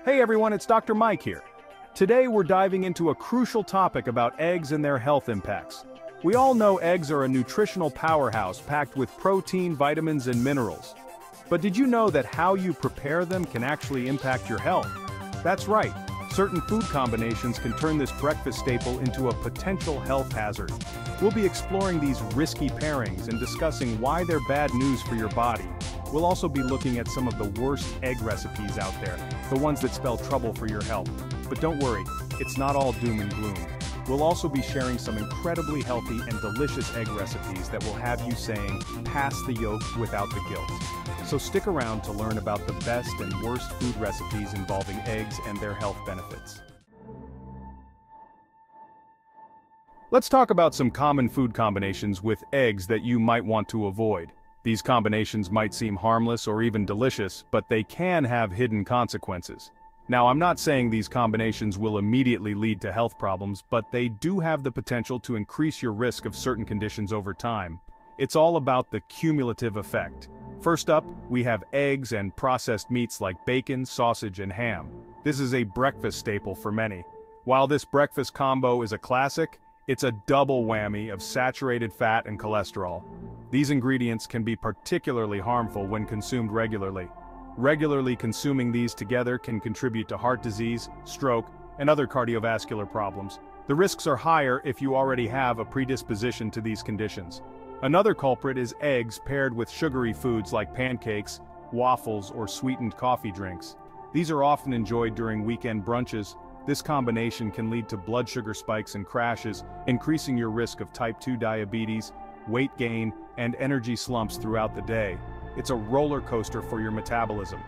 Hey everyone, it's Dr. Mike here. Today we're diving into a crucial topic about eggs and their health impacts. We all know eggs are a nutritional powerhouse packed with protein, vitamins, and minerals. But did you know that how you prepare them can actually impact your health? That's right, certain food combinations can turn this breakfast staple into a potential health hazard. We'll be exploring these risky pairings and discussing why they're bad news for your body. We'll also be looking at some of the worst egg recipes out there, the ones that spell trouble for your health. But don't worry, it's not all doom and gloom. We'll also be sharing some incredibly healthy and delicious egg recipes that will have you saying, pass the yolk without the guilt. So stick around to learn about the best and worst food recipes involving eggs and their health benefits. Let's talk about some common food combinations with eggs that you might want to avoid. These combinations might seem harmless or even delicious, but they can have hidden consequences. Now, I'm not saying these combinations will immediately lead to health problems, but they do have the potential to increase your risk of certain conditions over time. It's all about the cumulative effect. First up, we have eggs and processed meats like bacon, sausage, and ham. This is a breakfast staple for many. While this breakfast combo is a classic, it's a double whammy of saturated fat and cholesterol. These ingredients can be particularly harmful when consumed regularly. Regularly consuming these together can contribute to heart disease, stroke, and other cardiovascular problems. The risks are higher if you already have a predisposition to these conditions. Another culprit is eggs paired with sugary foods like pancakes, waffles, or sweetened coffee drinks. These are often enjoyed during weekend brunches. This combination can lead to blood sugar spikes and crashes, increasing your risk of type 2 diabetes, weight gain, and energy slumps throughout the day. It's a roller coaster for your metabolism.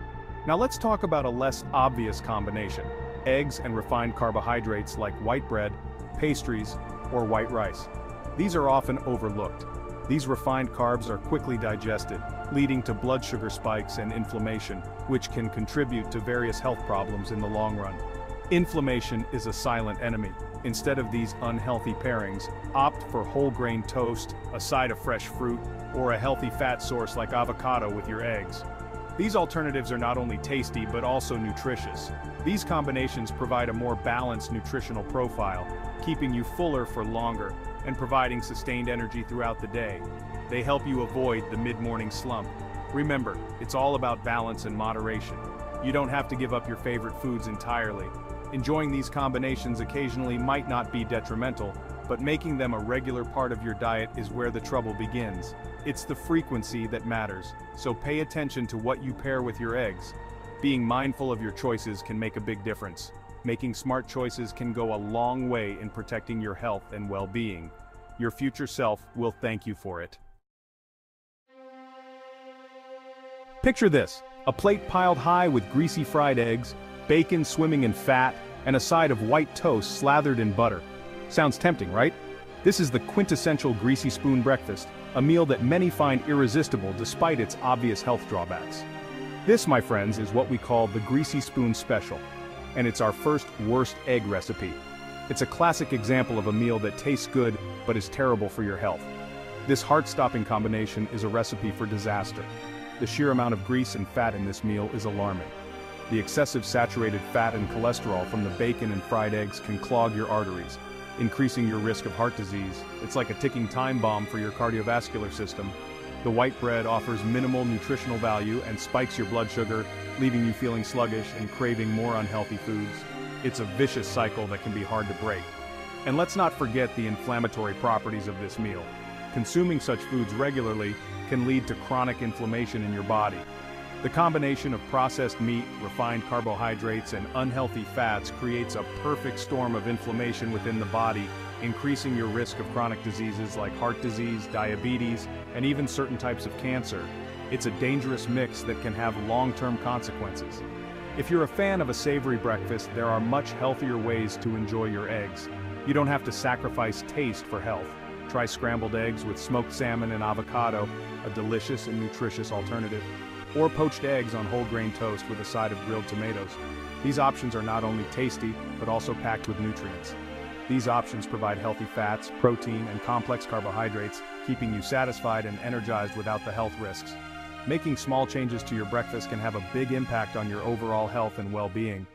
Now let's talk about a less obvious combination: eggs and refined carbohydrates like white bread, pastries, or white rice. These are often overlooked. These refined carbs are quickly digested, leading to blood sugar spikes and inflammation, which can contribute to various health problems in the long run. Inflammation is a silent enemy. Instead of these unhealthy pairings, opt for whole grain toast, a side of fresh fruit, or a healthy fat source like avocado with your eggs. These alternatives are not only tasty but also nutritious. These combinations provide a more balanced nutritional profile, keeping you fuller for longer and providing sustained energy throughout the day. They help you avoid the mid-morning slump. Remember, it's all about balance and moderation. You don't have to give up your favorite foods entirely. Enjoying these combinations occasionally might not be detrimental, but making them a regular part of your diet is where the trouble begins. It's the frequency that matters, so pay attention to what you pair with your eggs. Being mindful of your choices can make a big difference. Making smart choices can go a long way in protecting your health and well-being. Your future self will thank you for it. Picture this: a plate piled high with greasy fried eggs, bacon swimming in fat, and a side of white toast slathered in butter. Sounds tempting, right? This is the quintessential greasy spoon breakfast, a meal that many find irresistible despite its obvious health drawbacks. This, my friends, is what we call the Greasy Spoon Special, and it's our first worst egg recipe. It's a classic example of a meal that tastes good but is terrible for your health. This heart-stopping combination is a recipe for disaster. The sheer amount of grease and fat in this meal is alarming. The excessive saturated fat and cholesterol from the bacon and fried eggs can clog your arteries, increasing your risk of heart disease. It's like a ticking time bomb for your cardiovascular system. The white bread offers minimal nutritional value and spikes your blood sugar, leaving you feeling sluggish and craving more unhealthy foods. It's a vicious cycle that can be hard to break. And let's not forget the inflammatory properties of this meal. Consuming such foods regularly can lead to chronic inflammation in your body. The combination of processed meat, refined carbohydrates, and unhealthy fats creates a perfect storm of inflammation within the body, increasing your risk of chronic diseases like heart disease, diabetes, and even certain types of cancer. It's a dangerous mix that can have long-term consequences. If you're a fan of a savory breakfast, there are much healthier ways to enjoy your eggs. You don't have to sacrifice taste for health. Try scrambled eggs with smoked salmon and avocado, a delicious and nutritious alternative. Or poached eggs on whole grain toast with a side of grilled tomatoes. These options are not only tasty, but also packed with nutrients. These options provide healthy fats, protein, and complex carbohydrates, keeping you satisfied and energized without the health risks. Making small changes to your breakfast can have a big impact on your overall health and well-being.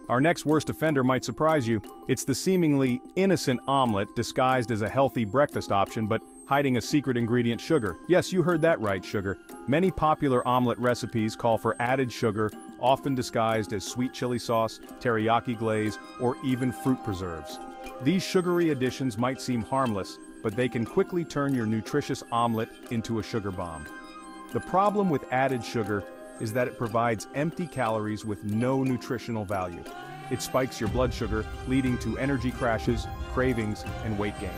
Our next worst offender might surprise you. It's the seemingly innocent omelet disguised as a healthy breakfast option but hiding a secret ingredient: sugar. Yes, you heard that right, sugar. Many popular omelet recipes call for added sugar, often disguised as sweet chili sauce, teriyaki glaze, or even fruit preserves. These sugary additions might seem harmless, but they can quickly turn your nutritious omelet into a sugar bomb. The problem with added sugar is that it provides empty calories with no nutritional value. It spikes your blood sugar, leading to energy crashes, cravings, and weight gain.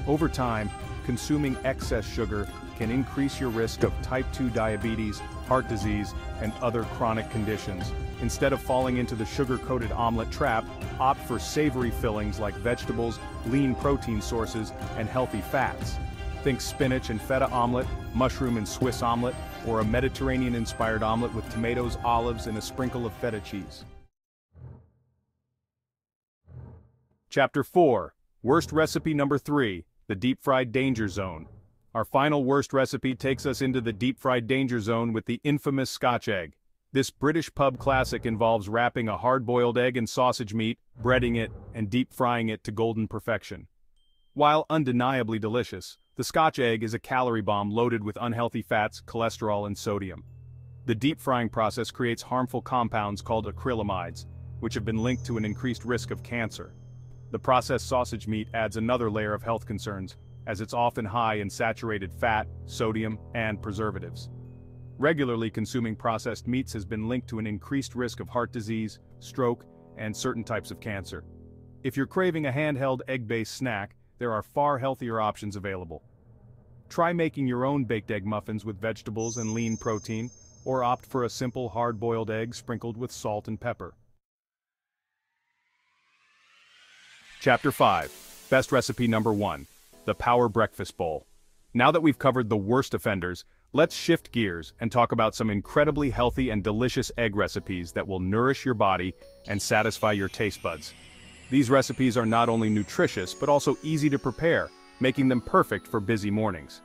Over time, consuming excess sugar can increase your risk of type 2 diabetes, heart disease, and other chronic conditions. Instead of falling into the sugar-coated omelet trap, opt for savory fillings like vegetables, lean protein sources, and healthy fats. Think spinach and feta omelet, mushroom and Swiss omelet, or a Mediterranean-inspired omelet with tomatoes, olives, and a sprinkle of feta cheese. Chapter 4. Worst recipe number 3, the deep-fried danger zone. Our final worst recipe takes us into the deep-fried danger zone with the infamous Scotch egg. This British pub classic involves wrapping a hard-boiled egg in sausage meat, breading it, and deep-frying it to golden perfection. While undeniably delicious, the Scotch egg is a calorie bomb loaded with unhealthy fats, cholesterol, and sodium. The deep-frying process creates harmful compounds called acrylamides, which have been linked to an increased risk of cancer. The processed sausage meat adds another layer of health concerns, as it's often high in saturated fat, sodium, and preservatives. Regularly consuming processed meats has been linked to an increased risk of heart disease, stroke, and certain types of cancer. If you're craving a handheld egg-based snack, there are far healthier options available. Try making your own baked egg muffins with vegetables and lean protein, or opt for a simple hard-boiled egg sprinkled with salt and pepper. Chapter 5. Best recipe number 1. The Power Breakfast Bowl. Now that we've covered the worst offenders, let's shift gears and talk about some incredibly healthy and delicious egg recipes that will nourish your body and satisfy your taste buds. These recipes are not only nutritious but also easy to prepare, making them perfect for busy mornings.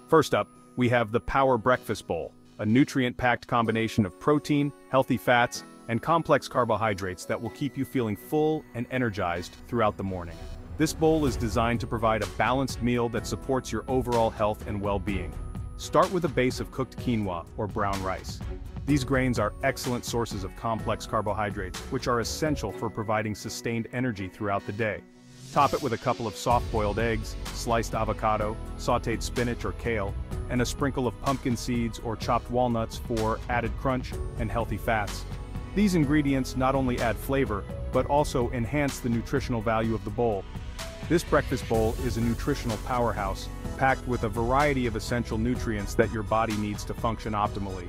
First up, we have the Power Breakfast Bowl, a nutrient-packed combination of protein, healthy fats, and complex carbohydrates that will keep you feeling full and energized throughout the morning. This bowl is designed to provide a balanced meal that supports your overall health and well-being. Start with a base of cooked quinoa or brown rice. These grains are excellent sources of complex carbohydrates, which are essential for providing sustained energy throughout the day. Top it with a couple of soft-boiled eggs, sliced avocado, sautéed spinach or kale, and a sprinkle of pumpkin seeds or chopped walnuts for added crunch and healthy fats. These ingredients not only add flavor, but also enhance the nutritional value of the bowl. This breakfast bowl is a nutritional powerhouse, packed with a variety of essential nutrients that your body needs to function optimally.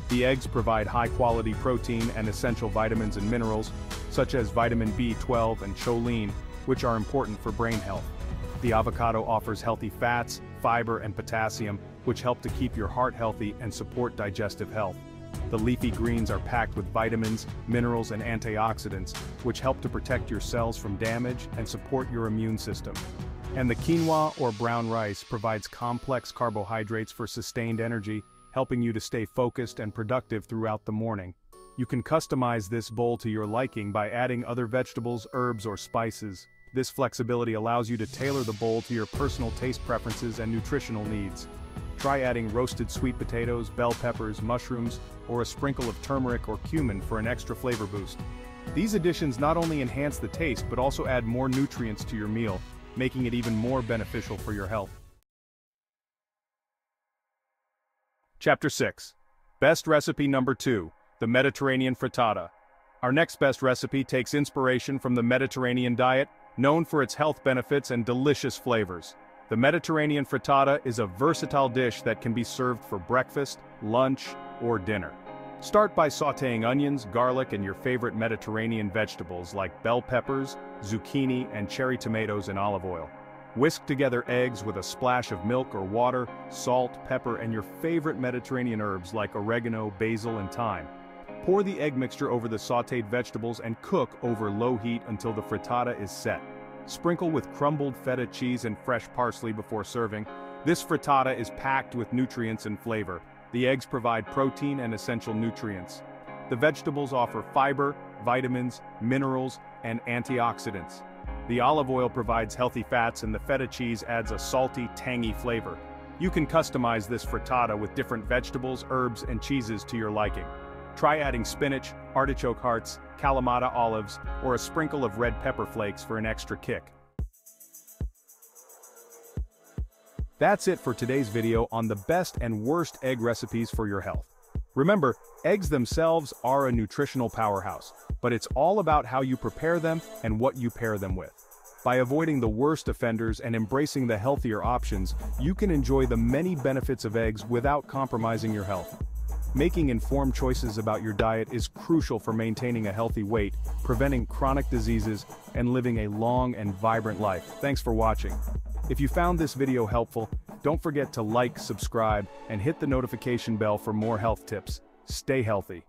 The eggs provide high-quality protein and essential vitamins and minerals, such as vitamin B12 and choline, which are important for brain health. The avocado offers healthy fats, fiber, and potassium, which help to keep your heart healthy and support digestive health. The leafy greens are packed with vitamins, minerals, and antioxidants, which help to protect your cells from damage and support your immune system. And the quinoa or brown rice provides complex carbohydrates for sustained energy, helping you to stay focused and productive throughout the morning. You can customize this bowl to your liking by adding other vegetables, herbs, or spices. This flexibility allows you to tailor the bowl to your personal taste preferences and nutritional needs. Try adding roasted sweet potatoes, bell peppers, mushrooms, or a sprinkle of turmeric or cumin for an extra flavor boost. These additions not only enhance the taste but also add more nutrients to your meal, making it even more beneficial for your health. Chapter 6. Best recipe number 2, the Mediterranean Frittata. Our next best recipe takes inspiration from the Mediterranean diet, known for its health benefits and delicious flavors. The Mediterranean Frittata is a versatile dish that can be served for breakfast, lunch, or dinner. Start by sautéing onions, garlic, and your favorite Mediterranean vegetables like bell peppers, zucchini, and cherry tomatoes in olive oil. Whisk together eggs with a splash of milk or water, salt, pepper, and your favorite Mediterranean herbs like oregano, basil, and thyme. Pour the egg mixture over the sautéed vegetables and cook over low heat until the frittata is set. Sprinkle with crumbled feta cheese and fresh parsley before serving, This frittata is packed with nutrients and flavor. The eggs provide protein and essential nutrients. The vegetables offer fiber, vitamins, minerals, and antioxidants. The olive oil provides healthy fats and the feta cheese adds a salty, tangy flavor. You can customize this frittata with different vegetables, herbs, and cheeses to your liking. Try adding spinach, artichoke hearts, Kalamata olives, or a sprinkle of red pepper flakes for an extra kick. That's it for today's video on the best and worst egg recipes for your health. Remember, eggs themselves are a nutritional powerhouse, but it's all about how you prepare them and what you pair them with. By avoiding the worst offenders and embracing the healthier options, you can enjoy the many benefits of eggs without compromising your health. Making informed choices about your diet is crucial for maintaining a healthy weight, preventing chronic diseases, and living a long and vibrant life. Thanks for watching. If you found this video helpful, don't forget to like, subscribe, and hit the notification bell for more health tips. Stay healthy.